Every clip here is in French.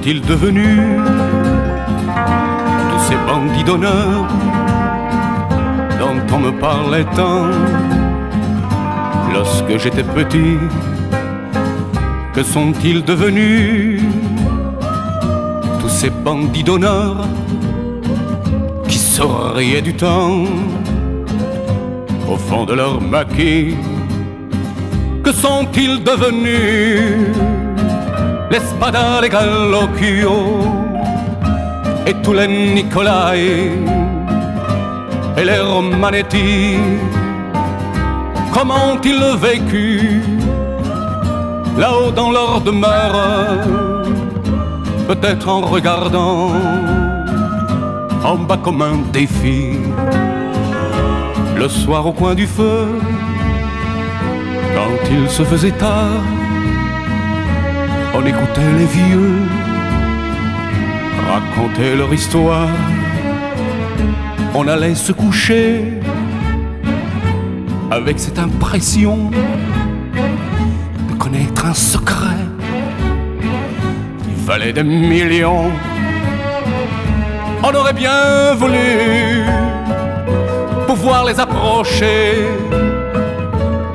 sont-ils devenus, tous ces bandits d'honneur dont on me parlait tant lorsque j'étais petit? Que sont-ils devenus, tous ces bandits d'honneur qui souriaient du temps au fond de leur maquis? Que sont-ils devenus, les Spada, les Galocchio et tous les Nicolai et les Romanetti? Comment ont-ils vécu là-haut dans leur demeure? Peut-être en regardant en bas comme un défi. Le soir au coin du feu, quand il se faisait tard, on écoutait les vieux raconter leur histoire. On allait se coucher avec cette impression de connaître un secret. Il fallait des millions. On aurait bien voulu pouvoir les approcher,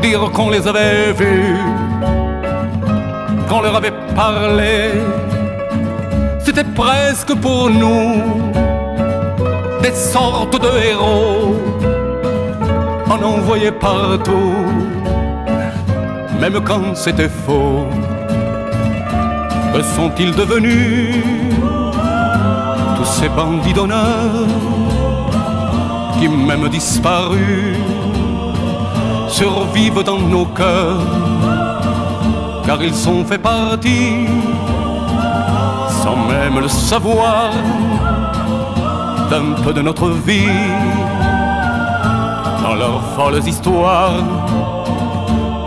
dire qu'on les avait vus, qu'on leur avait parlé. C'était presque pour nous des sortes de héros. On en voyait partout, même quand c'était faux. Que sont-ils devenus, tous ces bandits d'honneur qui, même disparus, survivent dans nos cœurs? Car ils ont fait partie, sans même le savoir, d'un peu de notre vie, dans leurs folles histoires.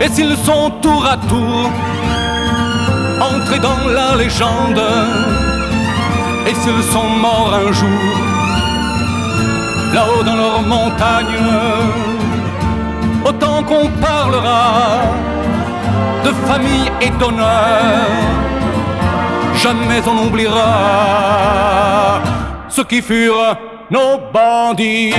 Et s'ils sont tour à tour entrés dans la légende, et s'ils sont morts un jour là-haut dans leurs montagnes, autant qu'on parlera de famille et d'honneur, jamais on n'oubliera ceux qui furent nos bandits.